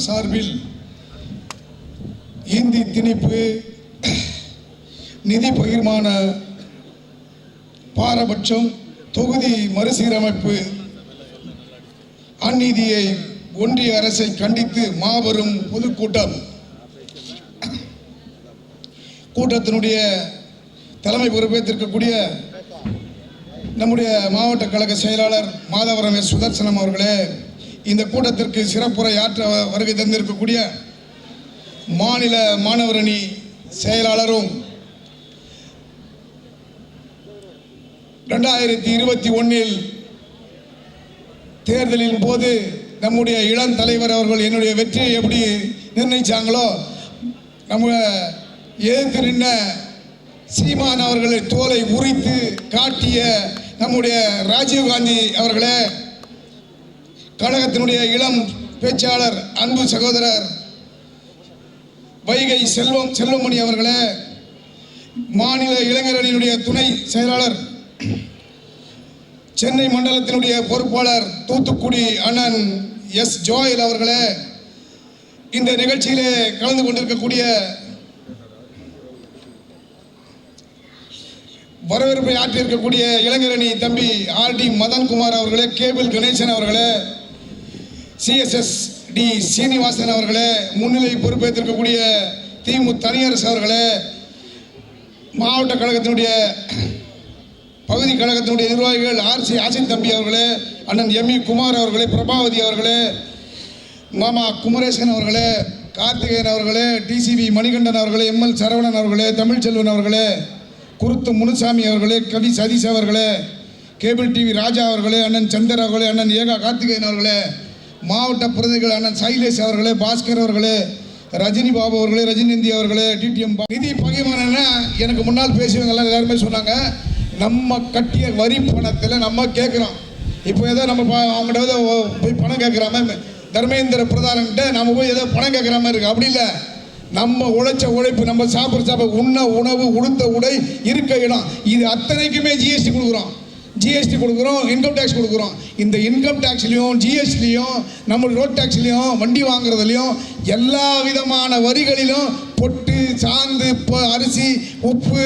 சார்பில் இந்தி திணிப்பு, நிதி பகிர்மான பாரபட்சம், தொகுதி மறுசீரமைப்பு, அந்நீதியை ஒன்றிய அரசை கண்டித்து மாபெரும் பொதுக்கூட்டம். கூட்டத்தினுடைய தலைமை பொறுப்பேற்றிருக்கக்கூடிய நம்முடைய மாவட்ட கழக செயலாளர் மாதவரம் எஸ். சுதர்சனம் அவர்களே, இந்த கூட்டத்திற்கு சிறப்புரை ஆற்ற வருகை தந்திருக்கக்கூடிய மாநில மாணவர் அணி செயலாளரும் 2021 தேர்தலின் போது நம்முடைய இளம் தலைவர் அவர்கள் என்னுடைய வெற்றியை எப்படி நிர்ணயிச்சாங்களோ, நம்ம எதிர்த்து நின்ற சீமான் அவர்களை தோலை உரித்து காட்டிய நம்முடைய ராஜீவ்காந்தி அவர்களே, கழகத்தினுடைய இளம் பேச்சாளர் அன்பு சகோதரர் வைகை செல்வமணி அவர்களே, மாநில இளைஞரணியினுடைய துணை செயலாளர், சென்னை மண்டலத்தினுடைய பொறுப்பாளர் தூத்துக்குடி அண்ணன் எஸ். ஜோயல் அவர்களே, இந்த நிகழ்ச்சியிலே கலந்து கொண்டிருக்கக்கூடிய வரவேற்பை ஆற்றியிருக்கக்கூடிய இளைஞரணி தம்பி ஆர்.டி. மதன்குமார் அவர்களே, கேபிள் கணேசன் அவர்களே, CSSD சீனிவாசன் அவர்களே, முன்னிலை பொறுப்பேற்றிருக்கக்கூடிய திமு தனியரசு அவர்களே, மாவட்ட கழகத்தினுடைய பகுதி கழகத்தினுடைய நிர்வாகிகள் RC ஆசின் தம்பி அவர்களே, அண்ணன் M.E. குமார் அவர்களே, பிரபாவதி அவர்களே, மாமா குமரேசன் அவர்களே, கார்த்திகேயன் அவர்களே, TCB மணிகண்டன் அவர்களே, ML சரவணன் அவர்களே, தமிழ்ச்செல்வன் அவர்களே, குருத்து முனுசாமி அவர்களே, கவி சதீஷ் அவர்களே, கேபிள் டிவி ராஜா அவர்களே, அண்ணன் சந்தர் அவர்களே, அண்ணன் ஏகா கார்த்திகேயன் அவர்களே, மாவட்ட பிரதிநிதிகள் அண்ணன் சைலேஷ் அவர்களே, பாஸ்கர் அவர்களே, ரஜினி பாபு அவர்களே, ரஜினிந்தி அவர்களே, TTM நிதி பகிர்மானம்னா எனக்கு முன்னால் பேசியவங்க எல்லாம் எல்லாருமே சொன்னாங்க, நம்ம கட்டிய வரி பணத்தில் நம்ம கேட்குறோம். இப்போ ஏதோ நம்ம அவங்கள்ட்ட ஏதோ போய் பணம் கேட்குறாம தர்மேந்திர பிரதான்கிட்ட நம்ம போய் ஏதோ பணம் கேட்குற மாதிரி இருக்குது. அப்படி இல்லை, நம்ம உழைச்ச உழைப்பு, நம்ம சாப்பிட்ற உண்ண உணவு, உடுத்த உடை, இருக்க இடம், இது அத்தனைக்குமே ஜிஎஸ்டி கொடுக்குறோம். ஜிஎஸ்டி கொடுக்குறோம், இன்கம் டேக்ஸ் கொடுக்குறோம். இந்த இன்கம் டேக்ஸ்லையும் ஜிஎஸ்டிலையும் நம்ம ரோட் டேக்ஸ்லையும் வண்டி வாங்குறதுலையும் எல்லா விதமான வரிகளிலும் பொட்டு, சாந்து, அரிசி, உப்பு,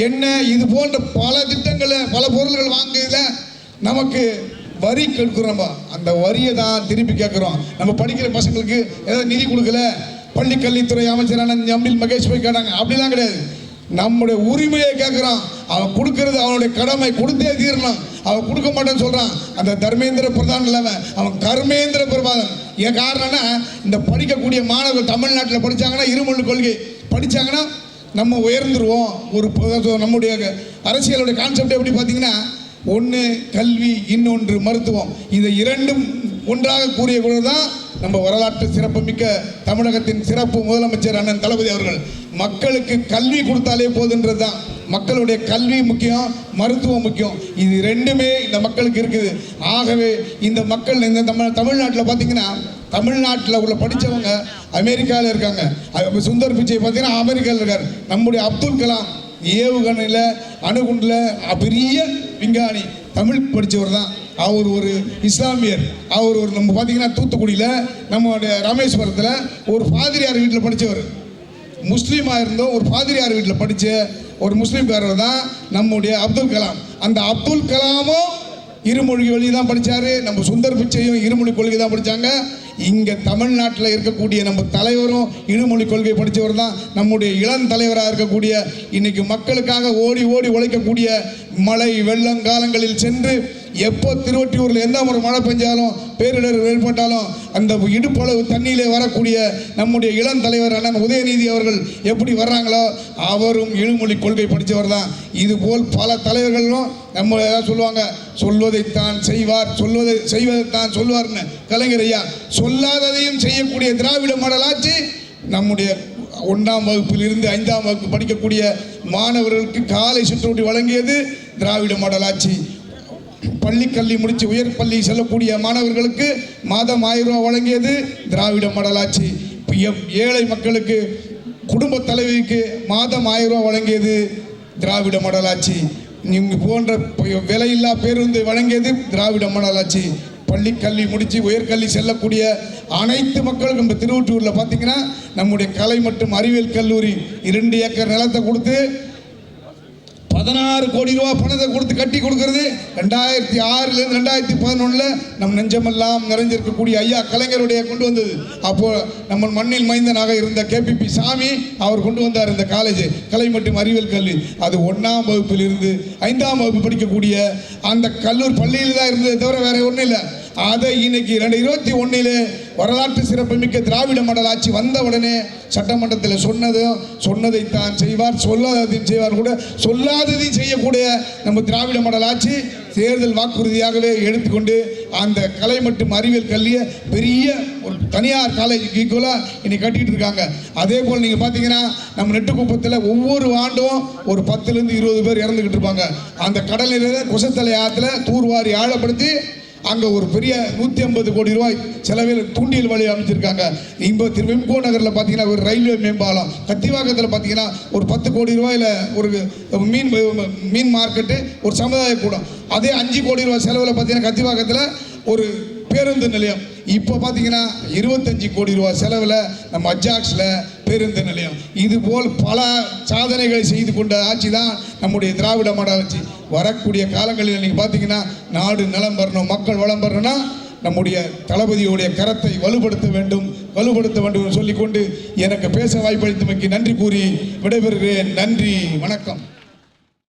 எண்ணெய், இது போன்ற பல திட்டங்களை, பல பொருள்கள் வாங்குறதுல நமக்கு வரி கேட்குறோம். அந்த வரியை தான் திருப்பி கேட்குறோம். நம்ம படிக்கிற பசங்களுக்கு ஏதாவது நிதி கொடுக்கல, பள்ளி கல்வித்துறை அமைச்சரான எம்எல் மகேஷ் போய் கேட்டாங்க. அப்படிலாம் கிடையாது, நம்முடைய உரிமையை கேட்குறான். அவன் கொடுக்கறது அவனுடைய கடமை, கொடுத்தே தீரணும். அவன் கொடுக்க மாட்டேன்னு சொல்கிறான். அந்த தர்மேந்திர பிரதான் இல்லாமல் அவன் கர்மேந்திர பிரபாதன். ஏன் காரணம்னா, இந்த படிக்கக்கூடிய மாணவர்கள் தமிழ்நாட்டில் படித்தாங்கன்னா, இருமொழி கொள்கை படித்தாங்கன்னா நம்ம உயர்ந்துருவோம். ஒரு நம்முடைய அரசியலுடைய கான்செப்ட் எப்படி பார்த்தீங்கன்னா, ஒன்று கல்வி, இன்னொன்று மருத்துவம். இதை இரண்டும் ஒன்றாக கூறிய கூட தான் நம்ம வரலாற்று சிறப்புமிக்க தமிழகத்தின் சிறப்பு முதலமைச்சர் அண்ணன் தளபதி அவர்கள் மக்களுக்கு கல்வி கொடுத்தாலே போதுன்றது தான். மக்களுடைய கல்வி முக்கியம், மருத்துவம் முக்கியம். இது ரெண்டுமே இந்த மக்களுக்கு இருக்குது. ஆகவே இந்த மக்கள் இந்த தமிழ்நாட்டில் பார்த்தீங்கன்னா, தமிழ்நாட்டில் உள்ள படித்தவங்க அமெரிக்காவில் இருக்காங்க. சுந்தர் பிச்சை பார்த்தீங்கன்னா அமெரிக்காவில் இருக்கார். நம்முடைய அப்துல் கலாம் ஏவுகணையில், அணுகுண்டில் பெரிய விஞ்ஞானி, தமிழ் படித்தவர் தான். அவர் ஒரு இஸ்லாமியர். அவர் ஒரு நம்ம பார்த்தீங்கன்னா தூத்துக்குடியில் நம்மளுடைய ராமேஸ்வரத்தில் ஒரு பாதிரியார் வீட்டில் படித்தவர். முஸ்லீமாக இருந்தோம், ஒரு பாதிரியார் வீட்டில் படித்த ஒரு முஸ்லீம்காரர் தான் நம்முடைய அப்துல் கலாம். அந்த அப்துல் கலாமும் இருமொழி வழி தான் படித்தார். நம்ம சுந்தர் பிச்சையும் இருமொழி கொள்கை தான் படித்தாங்க. இங்கே தமிழ்நாட்டில் இருக்கக்கூடிய நம்ம தலைவரும் இருமொழி கொள்கை படித்தவர் தான். நம்முடைய இளம் தலைவராக இருக்கக்கூடிய, இன்னைக்கு மக்களுக்காக ஓடி ஓடி உழைக்கக்கூடிய, மழை வெள்ளங்காலங்களில் சென்று எப்போ திருவொற்றியூரில் எந்த ஒரு மழை பெஞ்சாலும் பேரிடர் ஏற்பட்டாலும் அந்த இடுப்பளவு தண்ணியிலே வரக்கூடிய நம்முடைய இளம் தலைவர் அண்ணன் உதயநிதி அவர்கள் எப்படி வர்றாங்களோ, அவரும் இருமொழி கொள்கை படித்தவர் தான். இதுபோல் பல தலைவர்களும் நம்ம ஏதாவது சொல்லுவாங்க, சொல்வதைத்தான் செய்வார், செய்வதைத்தான் சொல்வார்னு கலைஞர் ஐயா. சொல்லாததையும் செய்யக்கூடிய திராவிட மாடல் ஆட்சி நம்முடைய 1ஆம் வகுப்பிலிருந்து 5ஆம் வகுப்பு படிக்கக்கூடிய மாணவர்களுக்கு காலை சுற்றுவட்டி வழங்கியது திராவிட மாடல் ஆட்சி. பள்ளி கல்வி முடித்து உயர் பள்ளி செல்லக்கூடிய மாணவர்களுக்கு மாதம் 1000 ரூபா வழங்கியது திராவிட மாடல் ஆட்சி. ஏழை மக்களுக்கு, குடும்ப தலைவிக்கு மாதம் 1000 ரூபா வழங்கியது திராவிட மாடல் ஆட்சி. இங்கு போன்ற விலையில்லா பேருந்தை வழங்கியது திராவிட மாடல் ஆட்சி. பள்ளி கல்வி முடித்து உயர்கல்வி செல்லக்கூடிய அனைத்து மக்களுக்கும் இப்போ திருவொற்றியூரில் பார்த்தீங்கன்னா நம்முடைய கலை மற்றும் அறிவியல் கல்லூரி 2 ஏக்கர் நிலத்தை கொடுத்து 16 கோடி ரூபா பணத்தை கொடுத்து கட்டி கொடுக்கறது 2006லேருந்து 2011 நம் நெஞ்சமெல்லாம் நிறைஞ்சிருக்கக்கூடிய ஐயா கலைஞருடைய கொண்டு வந்தது. அப்போ நம்ம மண்ணில் மைந்தனாக இருந்த KPP சாமி அவர் கொண்டு வந்தார் இந்த காலேஜ் கலை மற்றும் அறிவியல் கல்வி. அது 1ஆம் வகுப்பிலிருந்து 5ஆம் வகுப்பு படிக்கக்கூடிய அந்த கல்லூரி பள்ளியில் தான் இருந்தது, தவிர வேற ஒன்றும் இல்லை. அதை இன்னைக்கு 2021 வரலாற்று சிறப்புமிக்க திராவிட மாடல் ஆட்சி வந்த உடனே சட்டமன்றத்தில் சொன்னதைத்தான் செய்வார், சொல்லாததையும் செய்வார், கூட சொல்லாததையும் செய்யக்கூடிய நம்ம திராவிட மாடல் ஆட்சி தேர்தல் வாக்குறுதியாகவே எடுத்துக்கொண்டு அந்த கலை மற்றும் அறிவியல் கல்வியை பெரிய ஒரு தனியார் காலேஜுக்கு ஈக்குவலாக இன்னைக்கு கட்டிகிட்டு இருக்காங்க. அதே போல் நீங்கள் பார்த்தீங்கன்னா நம்ம நெட்டுக்குப்பத்தில் ஒவ்வொரு ஆண்டும் ஒரு 10லேருந்து 20 பேர் இறந்துக்கிட்டு இருப்பாங்க. அந்த கடல் நீரில் குசத்தலை ஆற்றுல தூர்வாரி ஆழப்படுத்தி அங்கே ஒரு பெரிய 150 கோடி ரூபாய் செலவில் தூண்டியல் வழி அமைச்சிருக்காங்க. இப்போ விம்கோ நகரில் பார்த்தீங்கன்னா ஒரு ரயில்வே மேம்பாலம், கத்திவாக்கத்தில் பார்த்தீங்கன்னா ஒரு 10 கோடி ரூபாயில் ஒரு மீன் மார்க்கெட்டு, ஒரு சமுதாய கூடம், அதே 5 கோடி ரூபாய் செலவில் பார்த்தீங்கன்னா கத்திவாக்கத்தில் ஒரு பேருந்து நிலையம். இப்போ பார்த்தீங்கன்னா 25 கோடி ரூபாய் செலவில் நம்ம அஜாக்ஸில் பேருந்து நிலையம். இதுபோல் பல சாதனைகளை செய்து கொண்ட ஆட்சி தான் நம்முடைய திராவிட மாடல் ஆட்சி. வரக்கூடிய காலங்களில் நீங்கள் பார்த்தீங்கன்னா நாடு நலம் பெறணும், மக்கள் வளம் பெறணும்னா நம்முடைய தளபதியுடைய கரத்தை வலுப்படுத்த வேண்டும் சொல்லிக்கொண்டு எனக்கு பேச வாய்ப்பளித்தமைக்கு நன்றி கூறி விடைபெறுகிறேன். நன்றி, வணக்கம்.